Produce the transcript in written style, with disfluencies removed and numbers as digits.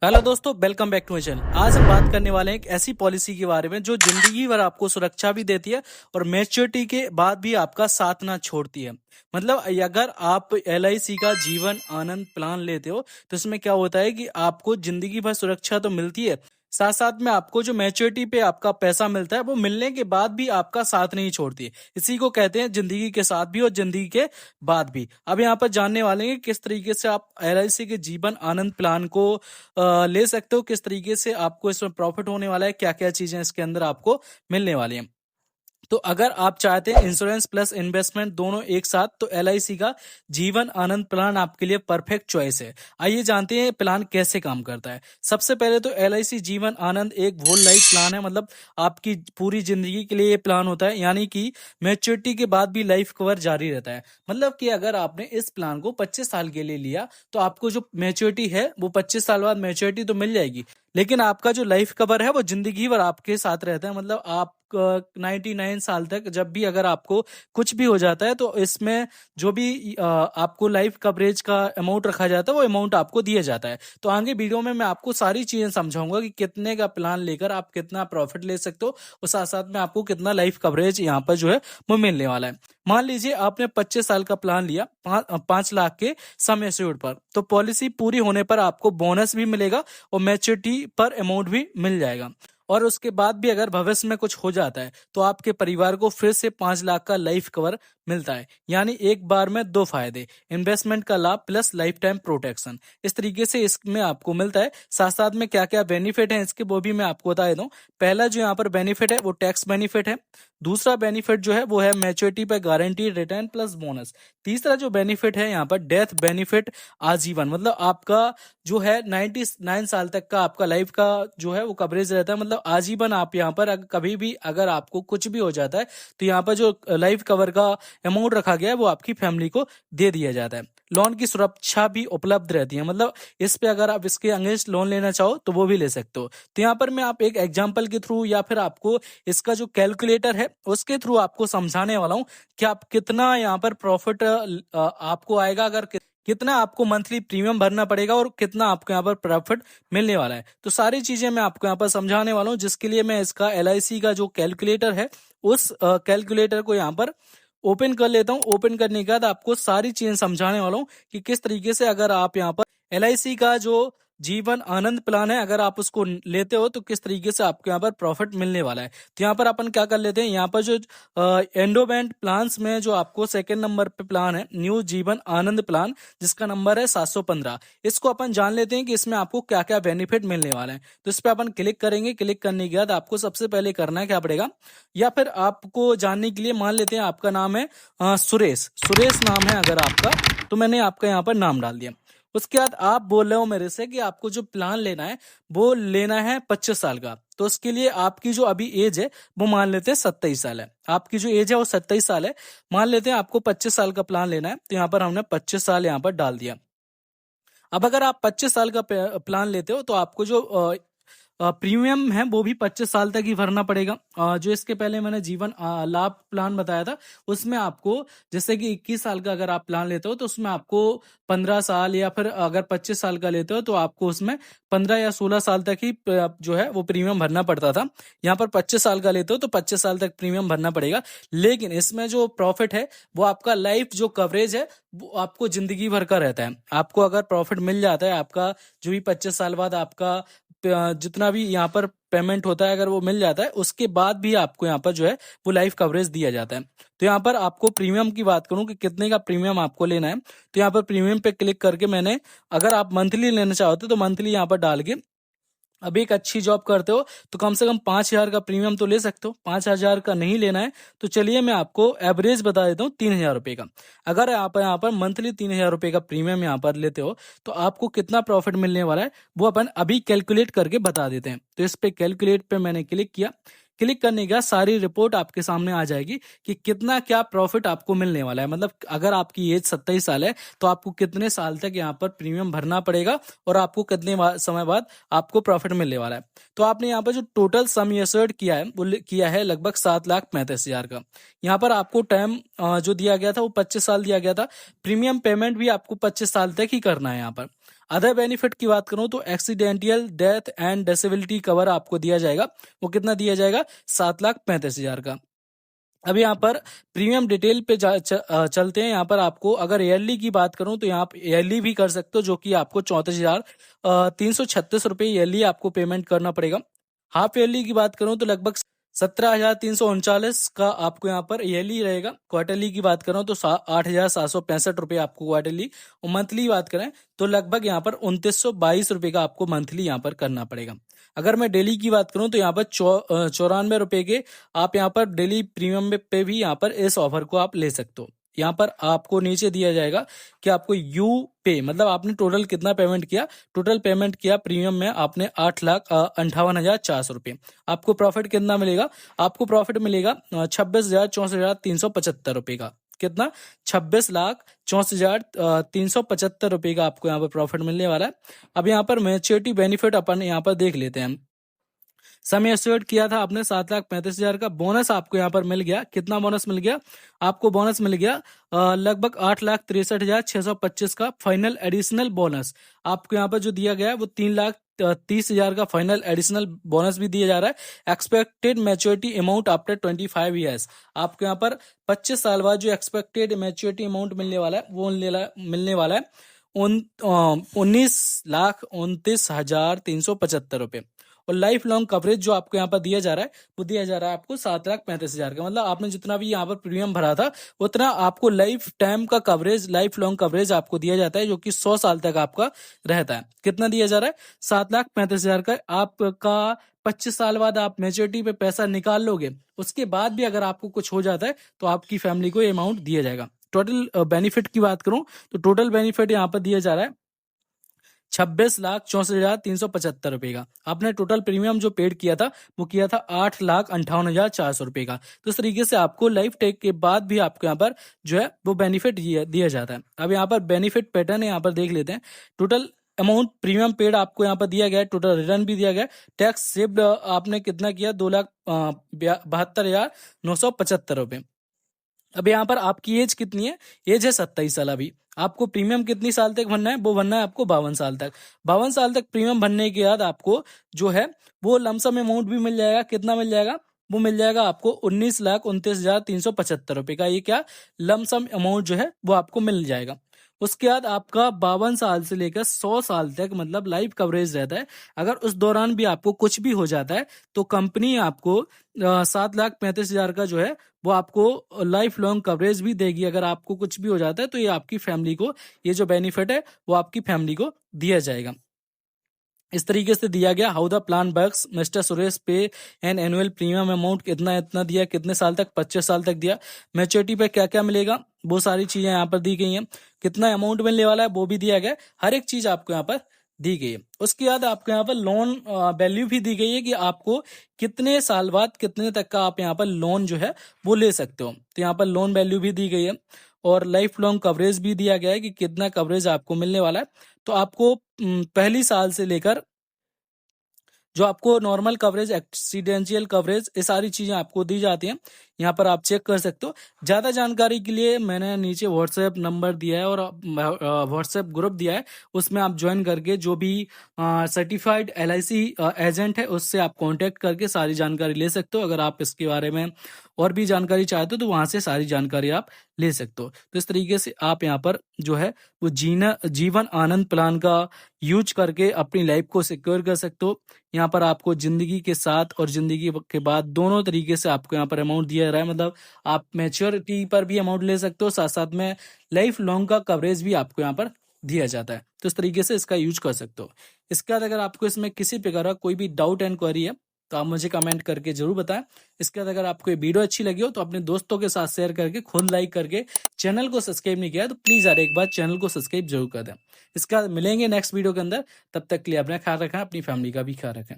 Hello दोस्तों, welcome back to my channel. आज हम बात करने वाले हैं एक ऐसी पॉलिसी के बारे में जो जिंदगी भर आपको सुरक्षा भी देती है और मैच्योरिटी के बाद भी आपका साथ ना छोड़ती है। मतलब अगर आप एलआईसी का जीवन आनंद प्लान लेते हो तो इसमें क्या होता है कि आपको जिंदगी भर सुरक्षा तो मिलती है, साथ साथ में आपको जो मैच्योरिटी पे आपका पैसा मिलता है वो मिलने के बाद भी आपका साथ नहीं छोड़ती है। इसी को कहते हैं जिंदगी के साथ भी और जिंदगी के बाद भी। अब यहाँ पर जानने वाले हैं कि किस तरीके से आप एलआईसी के जीवन आनंद प्लान को ले सकते हो, किस तरीके से आपको इसमें प्रॉफिट होने वाला है, क्या क्या चीजें इसके अंदर आपको मिलने वाली हैं। तो अगर आप चाहते हैं इंश्योरेंस प्लस इन्वेस्टमेंट दोनों एक साथ, तो एलआईसी का जीवन आनंद प्लान आपके लिए परफेक्ट चॉइस है। आइए जानते हैं प्लान कैसे काम करता है। सबसे पहले तो एलआईसी जीवन आनंद एक होल लाइफ प्लान है, मतलब आपकी पूरी जिंदगी के लिए ये प्लान होता है, यानी कि मैच्योरिटी के बाद भी लाइफ कवर जारी रहता है। मतलब कि अगर आपने इस प्लान को 25 साल के लिए लिया तो आपको जो मैच्योरिटी है वो 25 साल बाद मैच्योरिटी तो मिल जाएगी, लेकिन आपका जो लाइफ कवर है वो जिंदगी भर आपके साथ रहता है। मतलब आप 99 साल तक जब भी अगर आपको कुछ भी हो जाता है तो इसमें जो भी आपको लाइफ कवरेज का अमाउंट रखा जाता है वो अमाउंट आपको दिया जाता है। तो आगे वीडियो में मैं आपको सारी चीजें समझाऊंगा कि कितने का प्लान लेकर आप कितना प्रॉफिट ले सकते हो और साथ साथ में आपको कितना लाइफ कवरेज यहाँ पर जो है वो मिलने वाला है। मान लीजिए आपने 25 साल का प्लान लिया 5 लाख के सम एश्योर्ड पर, तो पॉलिसी पूरी होने पर आपको बोनस भी मिलेगा और मैच्योरिटी पर अमाउंट भी मिल जाएगा। और उसके बाद भी अगर भविष्य में कुछ हो जाता है तो आपके परिवार को फिर से 5 लाख का लाइफ कवर मिलता है, यानी एक बार में दो फायदे, इन्वेस्टमेंट का लाभ प्लस लाइफ टाइम प्रोटेक्शन। इस तरीके से इसमें आपको मिलता है। साथ साथ में क्या क्या बेनिफिट है इसके वो भी मैं आपको बता देता हूँ। पहला जो यहाँ पर बेनिफिट है वो टैक्स बेनिफिट है। दूसरा बेनिफिट जो है वो है मैच्योरिटी पर गारंटीड रिटर्न प्लस बोनस। तीसरा जो बेनिफिट है यहाँ पर डेथ बेनिफिट आजीवन, मतलब आपका जो है 99 साल तक का आपका लाइफ का जो है वो कवरेज रहता है। मतलब आजीवन आप यहाँ पर कभी भी अगर आपको कुछ भी हो जाता है तो यहाँ पर जो लाइफ कवर का अमाउंट रखा गया है वो आपकी फैमिली को दे दिया जाता है। लोन की सुरक्षा भी उपलब्ध रहती है, मतलब इस पे अगर आप इसके अगेंस्ट लोन लेना चाहो तो वो भी ले सकते हो। तो यहाँ पर मैं आप एक एग्जांपल के थ्रू या फिर आपको इसका जो कैलकुलेटर है उसके थ्रू आपको समझाने वाला हूँ कि आप कितना यहाँ पर प्रॉफिट आपको आएगा, अगर कितना आपको मंथली प्रीमियम भरना पड़ेगा और कितना आपको यहाँ पर प्रॉफिट मिलने वाला है। तो सारी चीजें मैं आपको यहाँ पर समझाने वाला हूँ, जिसके लिए मैं इसका एलआईसी का जो कैलकुलेटर है उस कैलकुलेटर को यहाँ पर ओपन कर लेता हूँ। ओपन करने के बाद आपको सारी चीजें समझाने वाला हूँ कि किस तरीके से अगर आप यहाँ पर एलआईसी का जो जीवन आनंद प्लान है अगर आप उसको लेते हो तो किस तरीके से आपको यहाँ पर प्रॉफिट मिलने वाला है। तो यहाँ पर अपन क्या कर लेते हैं, यहाँ पर जो एंडोवेंट प्लान्स में जो आपको सेकंड नंबर पे प्लान है न्यू जीवन आनंद प्लान, जिसका नंबर है 715, इसको अपन जान लेते हैं कि इसमें आपको क्या क्या बेनिफिट मिलने वाले हैं। तो इस पर अपन क्लिक करेंगे। क्लिक करने के बाद आपको सबसे पहले करना है क्या पड़ेगा, या फिर आपको जानने के लिए मान लेते हैं आपका नाम है सुरेश। सुरेश नाम है अगर आपका, तो मैंने आपका यहाँ पर नाम डाल दिया। उसके बाद आप बोल रहे हो मेरे से कि आपको जो प्लान लेना है वो लेना है 25 साल का, तो उसके लिए आपकी जो अभी एज है वो मान लेते हैं 27 साल है। आपकी जो एज है वो 27 साल है। मान लेते हैं आपको 25 साल का प्लान लेना है, तो यहाँ पर हमने 25 साल यहाँ पर डाल दिया। अब अगर आप 25 साल का प्लान लेते हो तो आपको जो प्रीमियम है वो भी 25 साल तक ही भरना पड़ेगा। जो इसके पहले मैंने जीवन लाभ प्लान बताया था उसमें आपको जैसे कि 21 साल का अगर आप प्लान लेते हो तो उसमें आपको 15 साल, या फिर अगर 25 साल का लेते हो तो आपको उसमें 15 या 16 साल तक ही जो है वो प्रीमियम भरना पड़ता था। यहाँ पर 25 साल का लेते हो तो 25 साल तक प्रीमियम भरना पड़ेगा, लेकिन इसमें जो प्रॉफिट है वो आपका लाइफ जो कवरेज है वो आपको जिंदगी भर का रहता है। आपको अगर प्रॉफिट मिल जाता है, आपका जो भी 25 साल बाद आपका जितना भी यहाँ पर पेमेंट होता है अगर वो मिल जाता है उसके बाद भी आपको यहाँ पर जो है वो लाइफ कवरेज दिया जाता है। तो यहाँ पर आपको प्रीमियम की बात करूं कि कितने का प्रीमियम आपको लेना है, तो यहाँ पर प्रीमियम पे क्लिक करके मैंने, अगर आप मंथली लेना चाहते हो तो मंथली यहाँ पर डाल के, अब एक अच्छी जॉब करते हो तो कम से कम 5,000 का प्रीमियम तो ले सकते हो। 5,000 का नहीं लेना है तो चलिए मैं आपको एवरेज बता देता हूँ 3,000 रुपए का। अगर आप यहाँ पर मंथली 3,000 रुपए का प्रीमियम यहाँ पर लेते हो तो आपको कितना प्रॉफिट मिलने वाला है वो अपन अभी कैलकुलेट करके बता देते हैं। तो इस पे कैलकुलेट पे मैंने क्लिक किया। क्लिक करने के बाद सारी रिपोर्ट आपके सामने आ जाएगी कि कितना क्या प्रॉफिट आपको मिलने वाला है। मतलब अगर आपकी एज 27 साल है तो आपको कितने साल तक यहाँ पर प्रीमियम भरना पड़ेगा और आपको कितने समय बाद आपको प्रॉफिट मिलने वाला है। तो आपने यहाँ पर जो टोटल सम एश्योर्ड किया है वो किया है लगभग 7,35,000 का। यहाँ पर आपको टाइम जो दिया गया था वो 25 साल दिया गया था। प्रीमियम पेमेंट भी आपको 25 साल तक ही करना है यहाँ पर। अदर बेनिफिट की बात करूं तो accidental death and disability cover आपको दिया जाएगा। वो कितना दिया जाएगा? 7,35,000 का। अब यहाँ पर प्रीमियम डिटेल पे चलते हैं। यहाँ पर आपको अगर ईयरली की बात करूं तो यहाँ पे ईयरली भी कर सकते हो, जो कि आपको 34,336 रुपये ईयरली आपको पेमेंट करना पड़ेगा। हाफ ईयरली की बात करूं तो लगभग 17,339 का आपको यहाँ पर ईयरली रहेगा। क्वार्टरली की बात करूं तो 8,765 रुपये आपको क्वार्टरली, और मंथली बात करें तो लगभग यहाँ पर 2,922 रुपये का आपको मंथली यहाँ पर करना पड़ेगा। अगर मैं डेली की बात करूं तो यहाँ पर 94 रुपये के आप यहाँ पर डेली प्रीमियम पे भी यहाँ पर इस ऑफर को आप ले सकते हो। यहाँ पर आपको नीचे दिया जाएगा कि आपको यू पे, मतलब आपने टोटल कितना पेमेंट किया। टोटल पेमेंट किया प्रीमियम में आपने 8,58,400 रुपये। आपको प्रॉफिट कितना मिलेगा? आपको प्रॉफिट मिलेगा 26,64,375 रुपये का। कितना? 26,64,375 रुपये का आपको यहाँ पर प्रॉफिट मिलने वाला है। अब यहाँ पर मैच्योरिटी बेनिफिट अपन यहाँ पर देख लेते हैं। समय एस्योर्ड किया था आपने 7,35,000 का। बोनस आपको यहाँ पर मिल गया। कितना बोनस मिल गया? आपको बोनस मिल गया लगभग 8,63,625 का फाइनल एडिशनल बोनस। आपको यहाँ पर जो दिया गया है वो 3,30,000 का फाइनल एडिशनल बोनस भी दिया जा रहा है। Expected maturity amount after 25 years. आपको यहाँ पर 25 साल बाद जो एक्सपेक्टेड मैच्योरिटी अमाउंट मिलने वाला है वो मिलने वाला है 19,29,375 रुपये। और लाइफ लॉन्ग कवरेज जो आपको यहाँ पर दिया जा रहा है वो दिया जा रहा है आपको 7,35,000 का। मतलब आपने जितना भी यहाँ पर प्रीमियम भरा था उतना आपको लाइफ टाइम का कवरेज, लाइफ लॉन्ग कवरेज आपको दिया जाता है, जो कि 100 साल तक आपका रहता है। कितना दिया जा रहा है? 7,35,000 का। आपका 25 साल बाद आप मेच्योरिटी पे पैसा निकाल लोगे, उसके बाद भी अगर आपको कुछ हो जाता है तो आपकी फैमिली को ये अमाउंट दिया जाएगा। टोटल बेनिफिट की बात करूं तो टोटल बेनिफिट यहाँ पर दिया जा रहा है 26,64,375 रुपये का। आपने टोटल प्रीमियम जो पेड किया था वो किया था 8,58,400 रुपये का। तो इस तरीके से आपको लाइफ टेक के बाद भी आपको यहाँ पर जो है वो बेनिफिट दिया जाता है। अब यहाँ पर बेनिफिट पैटर्न यहाँ पर देख लेते हैं। टोटल अमाउंट प्रीमियम पेड आपको यहाँ पर दिया गया है, टोटल रिटर्न भी दिया गया है। टैक्स सेव्ड आपने कितना किया? 2,72,975 रुपये। अब यहाँ पर आपकी एज कितनी है? एज है 27 साल। अभी आपको प्रीमियम कितनी साल तक भरना है? वो भरना है आपको 52 साल तक। 52 साल तक प्रीमियम भरने के बाद आपको जो है वो लमसम अमाउंट भी मिल जाएगा। कितना मिल जाएगा? वो मिल जाएगा आपको 19,29,375 रुपये का। ये क्या लमसम अमाउंट जो है वो आपको मिल जाएगा। उसके बाद आपका 52 साल से लेकर 100 साल तक मतलब लाइफ कवरेज रहता है। अगर उस दौरान भी आपको कुछ भी हो जाता है तो कंपनी आपको 7,35,000 का जो है वो आपको लाइफ लॉन्ग कवरेज भी देगी। अगर आपको कुछ भी हो जाता है तो ये आपकी फैमिली को, ये जो बेनिफिट है वो आपकी फैमिली को दिया जाएगा। इस तरीके से दिया गया। How the plan works, mister Suresh पे एन एनुअल प्रीमियम अमाउंट इतना इतना दिया, कितने साल तक? 25 साल तक दिया। मैच्योरिटी पे क्या क्या मिलेगा वो सारी चीजें यहाँ पर दी गई हैं। कितना अमाउंट मिलने वाला है वो भी दिया गया। हर एक चीज आपको यहाँ पर दी गई है। उसके बाद आपको यहाँ पर लोन वैल्यू भी दी गई है कि आपको कितने साल बाद कितने तक का आप यहाँ पर लोन जो है वो ले सकते हो। तो यहाँ पर लोन वैल्यू भी दी गई है और लाइफ लॉन्ग कवरेज भी दिया गया है कि कितना कवरेज आपको मिलने वाला है। तो आपको पहली साल से लेकर जो आपको नॉर्मल कवरेज, एक्सीडेंशियल कवरेज, ये सारी चीजें आपको दी जाती हैं। यहाँ पर आप चेक कर सकते हो। ज्यादा जानकारी के लिए मैंने नीचे व्हाट्सएप नंबर दिया है और व्हाट्सएप ग्रुप दिया है, उसमें आप ज्वाइन करके जो भी सर्टिफाइड LIC एजेंट है उससे आप कांटेक्ट करके सारी जानकारी ले सकते हो। अगर आप इसके बारे में और भी जानकारी चाहते हो तो वहां से सारी जानकारी आप ले सकते हो। तो इस तरीके से आप यहाँ पर जो है वो जीवन आनंद प्लान का यूज करके अपनी लाइफ को सिक्योर कर सकते हो। यहाँ पर आपको जिंदगी के साथ और जिंदगी के बाद दोनों तरीके से आपको यहाँ पर अमाउंट दिया जा रहा है। मतलब आप मैच्योरिटी पर भी अमाउंट ले सकते हो, साथ साथ में लाइफ लॉन्ग का कवरेज भी आपको यहाँ पर दिया जाता है। तो इस तरीके से इसका यूज कर सकते हो। इसके बाद अगर आपको इसमें किसी प्रकार का कोई भी डाउट एंड क्वेरी है तो आप मुझे कमेंट करके जरूर बताएं। इसके बाद अगर आपको ये वीडियो अच्छी लगी हो तो अपने दोस्तों के साथ शेयर करके, खुद लाइक करके, चैनल को सब्सक्राइब नहीं किया तो प्लीज यार एक बार चैनल को सब्सक्राइब जरूर कर दें। इसके बाद मिलेंगे नेक्स्ट वीडियो के अंदर। तब तक के लिए अपना ख्याल रखें, अपनी फैमिली का भी ख्याल रखें।